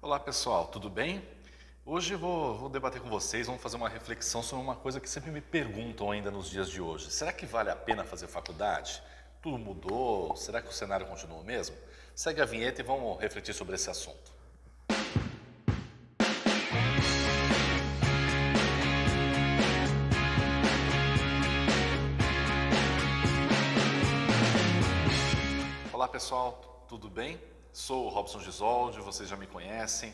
Olá pessoal, tudo bem? Hoje vou debater com vocês, vamos fazer uma reflexão sobre uma coisa que sempre me perguntam ainda nos dias de hoje. Será que vale a pena fazer faculdade? Tudo mudou? Será que o cenário continua o mesmo? Segue a vinheta e vamos refletir sobre esse assunto. Olá pessoal, tudo bem? Sou o Robson Gisoldi, vocês já me conhecem,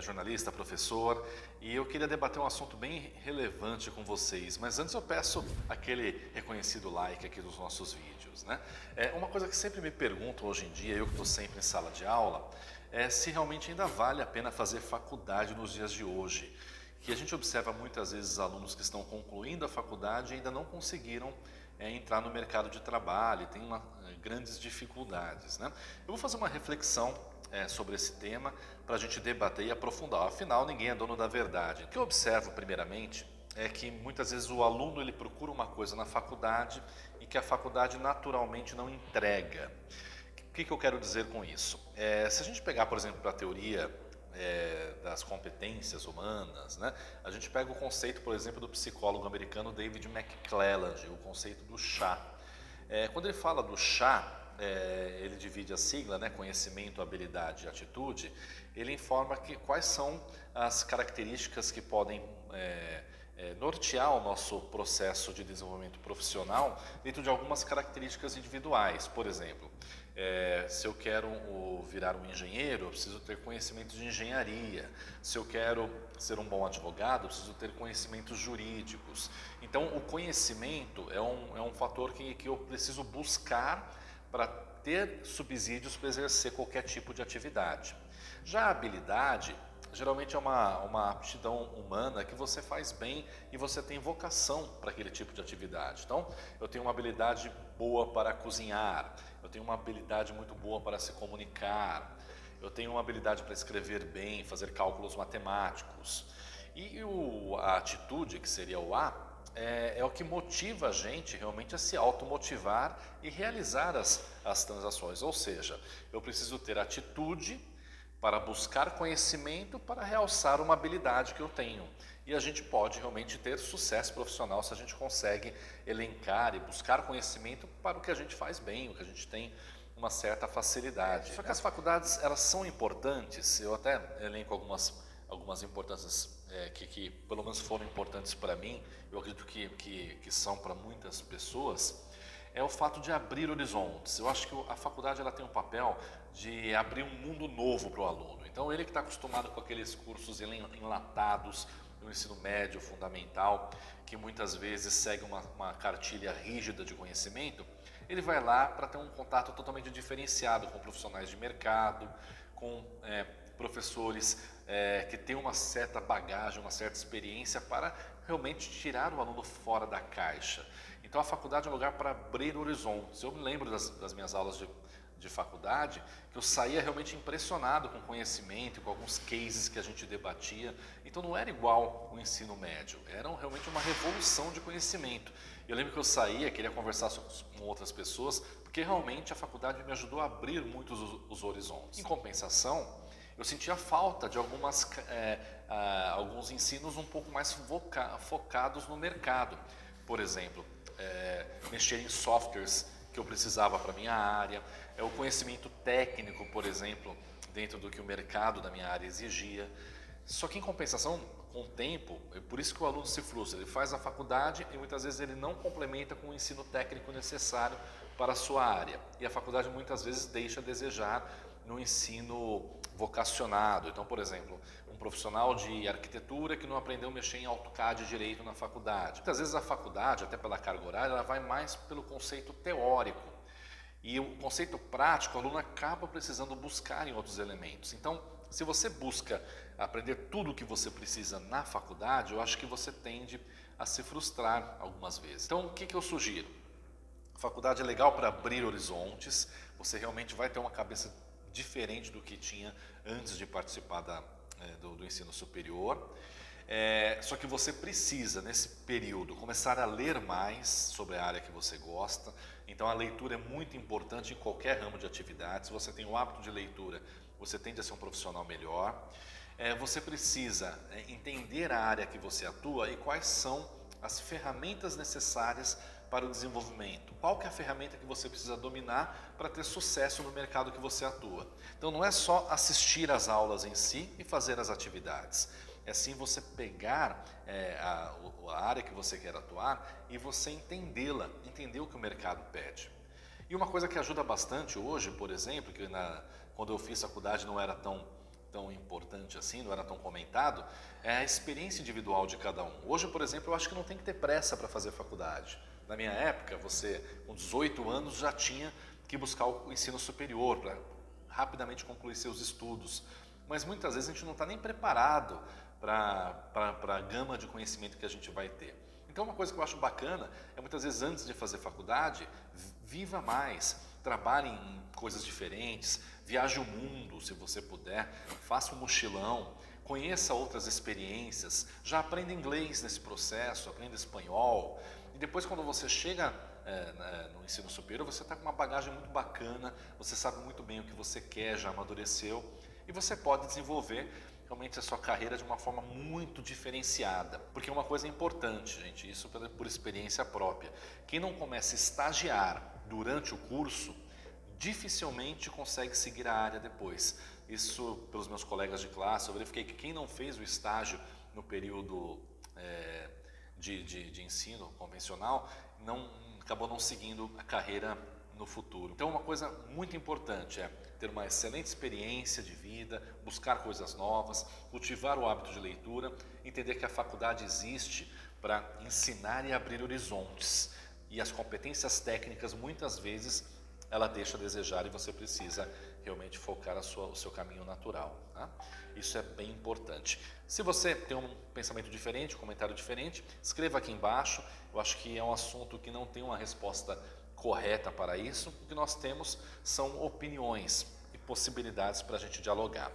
jornalista, professor, e eu queria debater um assunto bem relevante com vocês, mas antes eu peço aquele reconhecido like aqui dos nossos vídeos, né? Uma coisa que sempre me perguntam hoje em dia, eu que estou sempre em sala de aula, é se realmente ainda vale a pena fazer faculdade nos dias de hoje. Que a gente observa muitas vezes alunos que estão concluindo a faculdade e ainda não conseguiram entrar no mercado de trabalho, tem grandes dificuldades, né? Eu vou fazer uma reflexão sobre esse tema para a gente debater e aprofundar. Afinal, ninguém é dono da verdade. O que eu observo primeiramente é que muitas vezes o aluno ele procura uma coisa na faculdade e que a faculdade naturalmente não entrega. O que eu quero dizer com isso? Se a gente pegar, por exemplo, para a teoria das competências humanas, né? A gente pega o conceito, por exemplo, do psicólogo americano David McClelland, o conceito do chá. Quando ele fala do chá, ele divide a sigla, né, conhecimento, habilidade e atitude, ele informa quais são as características que podem nortear o nosso processo de desenvolvimento profissional dentro de algumas características individuais. Por exemplo, se eu quero virar um engenheiro, eu preciso ter conhecimento de engenharia. Se eu quero ser um bom advogado, eu preciso ter conhecimentos jurídicos. Então, o conhecimento é um fator que eu preciso buscar para ter subsídios para exercer qualquer tipo de atividade. Já a habilidade, geralmente é uma aptidão humana que você faz bem e você tem vocação para aquele tipo de atividade. Então, eu tenho uma habilidade boa para cozinhar, eu tenho uma habilidade muito boa para se comunicar, eu tenho uma habilidade para escrever bem, fazer cálculos matemáticos. E a atitude, que seria o A, é o que motiva a gente realmente a se automotivar e realizar as transações. Ou seja, eu preciso ter atitude para buscar conhecimento, para realçar uma habilidade que eu tenho. E a gente pode realmente ter sucesso profissional se a gente consegue elencar e buscar conhecimento para o que a gente faz bem, o que a gente tem uma certa facilidade. Só que as faculdades, elas são importantes, eu até elenco algumas importâncias que pelo menos foram importantes para mim, eu acredito que são para muitas pessoas, é o fato de abrir horizontes. Eu acho que a faculdade ela tem um papel de abrir um mundo novo para o aluno. Então ele que está acostumado com aqueles cursos enlatados no ensino médio, fundamental, que muitas vezes segue uma cartilha rígida de conhecimento, ele vai lá para ter um contato totalmente diferenciado com profissionais de mercado, com professores que têm uma certa bagagem, uma certa experiência para realmente tirar o aluno fora da caixa. Então a faculdade é um lugar para abrir horizontes. Eu me lembro das minhas aulas de faculdade, que eu saía realmente impressionado com o conhecimento, com alguns cases que a gente debatia. Então não era igual o ensino médio, era realmente uma revolução de conhecimento. Eu lembro que eu saía, queria conversar com outras pessoas, porque realmente a faculdade me ajudou a abrir muitos os horizontes. Em compensação, eu sentia falta de alguns ensinos um pouco mais focados no mercado. Por exemplo, mexer em softwares que eu precisava para a minha área, o conhecimento técnico, por exemplo, dentro do que o mercado da minha área exigia. Só que em compensação, com o tempo, é por isso que o aluno se frustra, ele faz a faculdade e muitas vezes ele não complementa com o ensino técnico necessário para a sua área. E a faculdade muitas vezes deixa a desejar no ensino vocacionado. Então, por exemplo, um profissional de arquitetura que não aprendeu a mexer em AutoCAD direito na faculdade. Muitas vezes a faculdade, até pela carga horária, ela vai mais pelo conceito teórico. E o conceito prático, o aluno acaba precisando buscar em outros elementos. Então, se você busca aprender tudo o que você precisa na faculdade, eu acho que você tende a se frustrar algumas vezes. Então, o que eu sugiro? A faculdade é legal para abrir horizontes, você realmente vai ter uma cabeça diferente do que tinha antes de participar do ensino superior. Só que você precisa, nesse período, começar a ler mais sobre a área que você gosta. Então a leitura é muito importante em qualquer ramo de atividade. Se você tem o hábito de leitura você tende a ser um profissional melhor. Você precisa entender a área que você atua e quais são as ferramentas necessárias para o desenvolvimento. Qual que é a ferramenta que você precisa dominar para ter sucesso no mercado que você atua? Então não é só assistir às aulas em si e fazer as atividades. É sim você pegar a área que você quer atuar e você entendê-la, entender o que o mercado pede. E uma coisa que ajuda bastante hoje, por exemplo, que quando eu fiz faculdade não era tão importante assim, não era tão comentado, é a experiência individual de cada um. Hoje, por exemplo, eu acho que não tem que ter pressa para fazer faculdade. Na minha época, você com 18 anos já tinha que buscar o ensino superior para rapidamente concluir seus estudos. Mas muitas vezes a gente não está nem preparado para a gama de conhecimento que a gente vai ter. Então uma coisa que eu acho bacana é muitas vezes antes de fazer faculdade, viva mais, trabalhe em coisas diferentes, viaje o mundo se você puder, faça um mochilão, conheça outras experiências, já aprenda inglês nesse processo, aprenda espanhol. E depois quando você chega no ensino superior, você está com uma bagagem muito bacana, você sabe muito bem o que você quer, já amadureceu e você pode desenvolver realmente a sua carreira de uma forma muito diferenciada. Porque uma coisa importante, gente, isso por experiência própria, quem não começa a estagiar durante o curso, dificilmente consegue seguir a área depois. Isso pelos meus colegas de classe, eu verifiquei que quem não fez o estágio no período de ensino convencional, acabou não seguindo a carreira no futuro. Então uma coisa muito importante é ter uma excelente experiência de vida, buscar coisas novas, cultivar o hábito de leitura, entender que a faculdade existe para ensinar e abrir horizontes. E as competências técnicas muitas vezes ela deixa a desejar e você precisa realmente focar o seu caminho natural. Tá? Isso é bem importante. Se você tem um pensamento diferente, um comentário diferente, escreva aqui embaixo. Eu acho que é um assunto que não tem uma resposta correta para isso. O que nós temos são opiniões e possibilidades para a gente dialogar.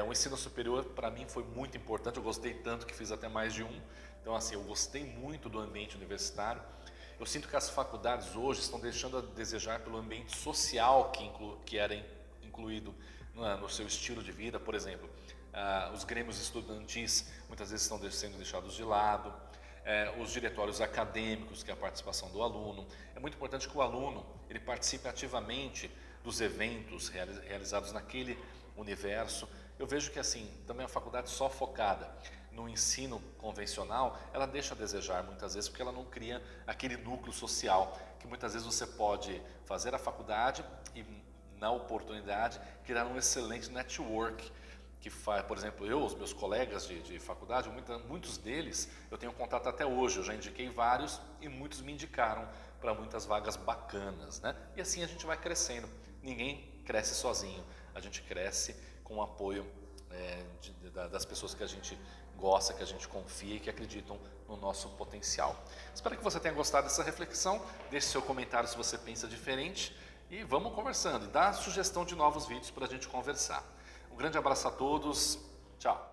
O ensino superior para mim foi muito importante, eu gostei tanto que fiz até mais de um. Então assim, eu gostei muito do ambiente universitário. Eu sinto que as faculdades hoje estão deixando a desejar pelo ambiente social que era incluído no seu estilo de vida. Por exemplo, os grêmios estudantis muitas vezes estão sendo deixados de lado, os diretórios acadêmicos, que é a participação do aluno. É muito importante que o aluno ele participe ativamente dos eventos realizados naquele universo. Eu vejo que assim, também a faculdade só focada no ensino convencional, ela deixa a desejar muitas vezes, porque ela não cria aquele núcleo social, que muitas vezes você pode fazer a faculdade e, na oportunidade, criar um excelente network, que faz, por exemplo, os meus colegas de faculdade, muitos deles eu tenho contato até hoje, eu já indiquei vários e muitos me indicaram para muitas vagas bacanas, né? E assim a gente vai crescendo, ninguém cresce sozinho, a gente cresce com o apoio das pessoas que a gente gosta, que a gente confia e que acreditam no nosso potencial. Espero que você tenha gostado dessa reflexão, deixe seu comentário se você pensa diferente e vamos conversando, e dá sugestão de novos vídeos para a gente conversar. Um grande abraço a todos, tchau!